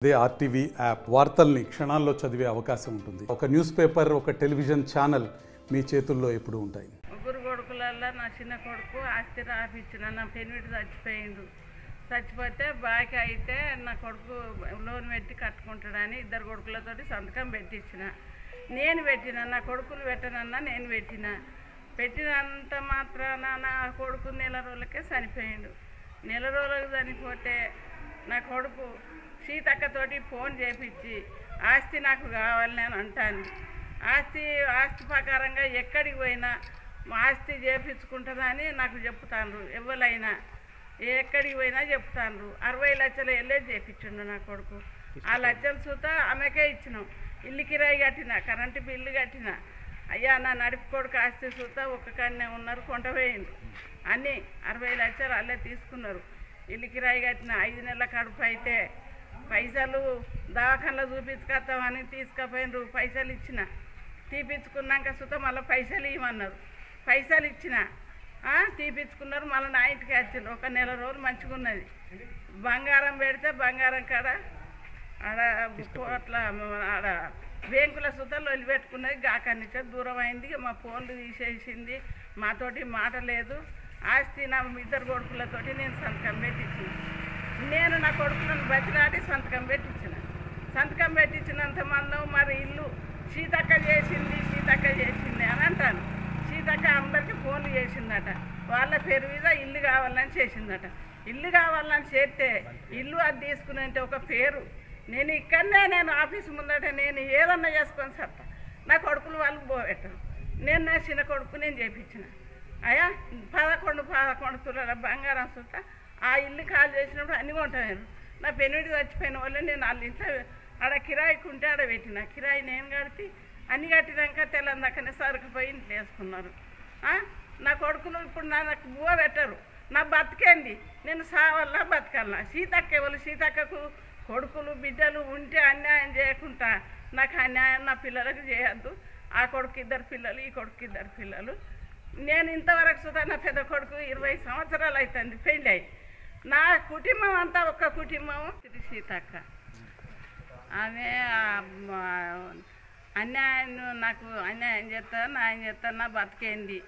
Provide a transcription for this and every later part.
అదే RTV app వార్తల్ని క్షణాల్లో చదివే అవకాశం ఉంటుంది. ఒక న్యూస్ పేపర్, ఒక టెలివిజన్ ఛానల్ మీ చేతుల్లో ఎప్పుడు ఉంటాయి. ముగ్గురు కొడుకులల్లో నా చిన్న కొడుకు ఆస్తి రాపిచ్చిన, నా పెనిమిటి చచ్చిపోయిండు. చచ్చిపోతే బాకీ అయితే నా కొడుకు లోన్ పెట్టి కట్టుకుంటాడని ఇద్దరు కొడుకులతోటి సంతకం పెట్టించిన. నేను పెట్టిన, నా కొడుకులు పెట్టనన్నా నేను పెట్టినంత మాత్రాన నా కొడుకు నెల రోజులకే చనిపోయిండు. నెల రోజులకు చనిపోతే నా కొడుకు సీతక్కతోటి ఫోన్ చేపించి ఆస్తి నాకు కావాలని అని అంటాను. ఆస్తి ప్రకారంగా ఎక్కడికి పోయినా ఆస్తి చేపించుకుంటుందని నాకు చెప్తాను. ఎవరైనా ఎక్కడికి పోయినా చెప్తాను. 60 లక్షలు వెళ్ళే చేపించిండు నా కొడుకు. ఆ లక్షలు చూత ఆమెకే ఇచ్చినాం. ఇల్లు కిరాయి కట్టిన, కరెంటు బిల్లు కట్టిన. అయ్యా నా నడిపి కొడుకు ఆస్తి చూత ఒక్క కన్నే ఉన్నారు, కొంటపోయిండు. అన్నీ 60 లక్షలు అల్లే తీసుకున్నారు. ఇల్లు కిరాయి కట్టిన 5 నెలల కడుపు అయితే పైసలు దవాఖానలో చూపించుకొస్తామని తీసుకుపోయినరు. పైసలు ఇచ్చిన, తీపించుకున్నాక సుత మళ్ళీ పైసలు ఇవ్వమన్నారు. పైసలు ఇచ్చిన, తీపించుకున్నారు. మళ్ళీ నా ఇంటికి వచ్చిండ్రు. ఒక నెల రోజులు మంచిగా ఉన్నది. బంగారం పెడితే బంగారం కాడ ఆడ అట్లా ఆడ బ్యాంకుల సుతలు వదిలిపెట్టుకున్నది. గాకనిచ్చే దూరం అయింది. మా ఫోన్లు తీసేసింది. మాతోటి మాట లేదు. ఆస్తి నా ఇద్దరు కొడుకులతోటి నేను సంతకం పెట్టించిన. నేను నా కొడుకులను బతిలాడి సంతకం పెట్టించినంత మందం మరి ఇల్లు సీతక్క చేసింది అని అంటాను. సీతక్క అందరికీ ఫోన్లు చేసిందట. వాళ్ళ పేరు మీద ఇల్లు కావాలని చేసిందట. ఇల్లు కావాలని చేస్తే ఇల్లు అది తీసుకుని అంటే ఒక పేరు. నేను ఇక్కడనే నేను ఆఫీసు ముందట నేను ఏదన్నా చేసుకొని సత్తా. నా కొడుకులు వాళ్ళకి పోబెట్టరు. నేను నా చిన్న కొడుకు నేను చేయించిన. అయ్యా 11 తులాల బంగారం సుట్ట ఆ ఇల్లు కాల్ చేసినప్పుడు అన్నీ కొంటాను. నా పెనుడి చచ్చిపోయిన వాళ్ళే నేను వాళ్ళ ఇంట్లో ఆడ కిరాయికి ఉంటే ఆడ పెట్టిన. కిరాయి నేను కడితే అన్ని కట్టినాక తెల్లందాకనే సరుకుపోయి ఇంట్లో వేసుకున్నారు. నా కొడుకులు ఇప్పుడు నాకు బువ్వ పెట్టరు. నా బతికేంది, నేను సావల్లా బతకల్లా. సీతక్కకు కొడుకులు బిడ్డలు ఉంటే అన్యాయం చేయకుండా నాకు అన్యాయం నా పిల్లలకు చేయొద్దు. ఆ కొడుకు 2 పిల్లలు, ఈ కొడుకు 2 పిల్లలు. నేను ఇంతవరకు సుధా నా పెద్ద కొడుకు 20 సంవత్సరాలు అవుతుంది పెళ్ళి అయి. నా కుటుంబం అంతా ఒక్క కుటుంబం. సీతక్క ఆమె నాకు అన్యాయం చేస్తాను, న్యాయం చేస్తాను. నా బతికేంది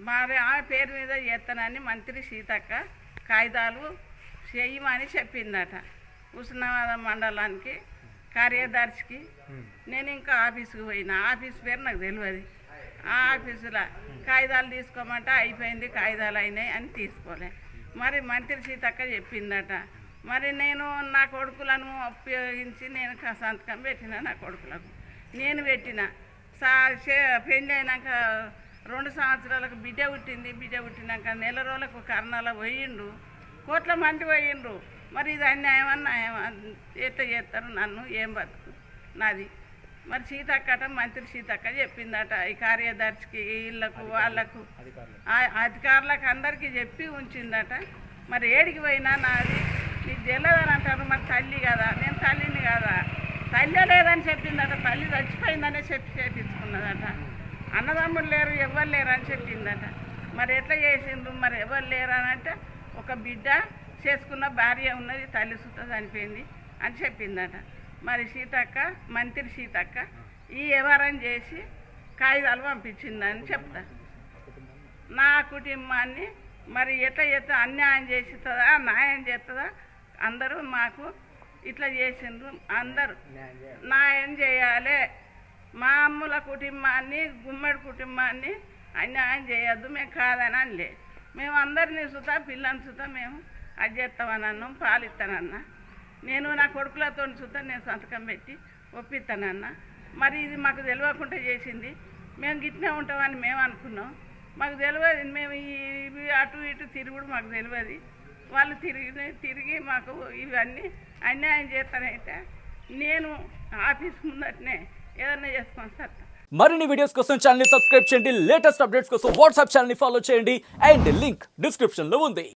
మరి ఆమె పేరు మీద చేస్తానని మంత్రి సీతక్క కాగితాలు చేయమని చెప్పిందట. హుస్నాబాద్ మండలానికి కార్యదర్శికి. నేను ఇంకా ఆఫీసుకు పోయినా. ఆఫీస్ పేరు నాకు తెలియదు. ఆ ఆఫీసులో కాగితాలు తీసుకోమంటే అయిపోయింది, కాగితాలు అయినాయి అని తీసుకోలే. మరి మంత్రి సీతక్క చెప్పిందట. మరి నేను నా కొడుకులను ఉపయోగించి నేను సంతకం పెట్టిన. నా కొడుకులకు నేను పెట్టిన. పెళ్ళి అయినాక 2 సంవత్సరాలకు బిడ్డ పుట్టింది. బిడ్డ పుట్టినాక నెల రోజులకు కర్ణాల పోయిండు. కోట్ల మంది పోయిండ్రు. మరి ఇది అన్యాయం ఎట్లా చేస్తారు నన్ను? ఏం బతుకు నాది? మరి సీతక్కట మంత్రి సీతక్క చెప్పిందట. ఈ కార్యదర్శికి, వీళ్ళకు, వాళ్ళకు, అధికారులకు అందరికీ చెప్పి ఉంచిందట. మరి ఏడికి పోయినా నాది నీకు తెలియదని అంటారు. మరి తల్లి కదా, నేను తల్లిని కదా. తల్లి లేదని చెప్పిందట. తల్లి చచ్చిపోయిందనే చేపించుకున్నదట. అన్నదమ్ములు లేరు, ఎవరు లేరు అని చెప్పిందట. మరి ఎట్లా చేసిండ్రు? మరి ఎవరు లేరు అని అంటే ఒక బిడ్డ చేసుకున్న భార్య ఉన్నది, తల్లి సుత చనిపోయింది అని చెప్పిందట. మరి సీతక్క, మంత్రి సీతక్క ఈ వ్యవహారం చేసి కాగితాలు పంపించిందని చెప్తా. నా కుటుంబాన్ని మరి ఎట్లా అన్యాయం చేస్తుందా, న్యాయం చేస్తుందా? అందరూ మాకు ఇట్లా చేసిండ్రు. అందరూ న్యాయం చేయాలి. మా అమ్ముల కుటుంబాన్ని, గుమ్మడి కుటుంబాన్ని అన్యాయం చేయొద్దు. మేము కాదని అనలే. మేము అందరినీ సుతా పిల్లని సుతా మేము అది చేస్తామని అన్నాం. పాలిస్తానన్నా. నేను నా కొడుకులతో సుతా నేను సంతకం పెట్టి ఒప్పిస్తానన్నా. మరి ఇది మాకు తెలియకుండా చేసింది. మేము గిట్నే ఉంటామని మేము అనుకున్నాం. మాకు తెలియదు. మేము ఇవి అటు ఇటు తిరుగుడు మాకు తెలియదు. వాళ్ళు తిరిగి మాకు ఇవన్నీ అన్యాయం చేస్తానైతే నేను ఆఫీస్ ముందటనే ఏదన్నా చేసుకొని సత్తా. మరిన్ని వీడియోస్ కోసం ఛానల్ ని సబ్స్క్రైబ్ చేయండి. లేటెస్ట్ అప్డేట్స్ కోసం వాట్సాప్ ఛానల్ ని ఫాలో చేయండి. అండ్ లింక్ డిస్క్రిప్షన్ లో ఉంది.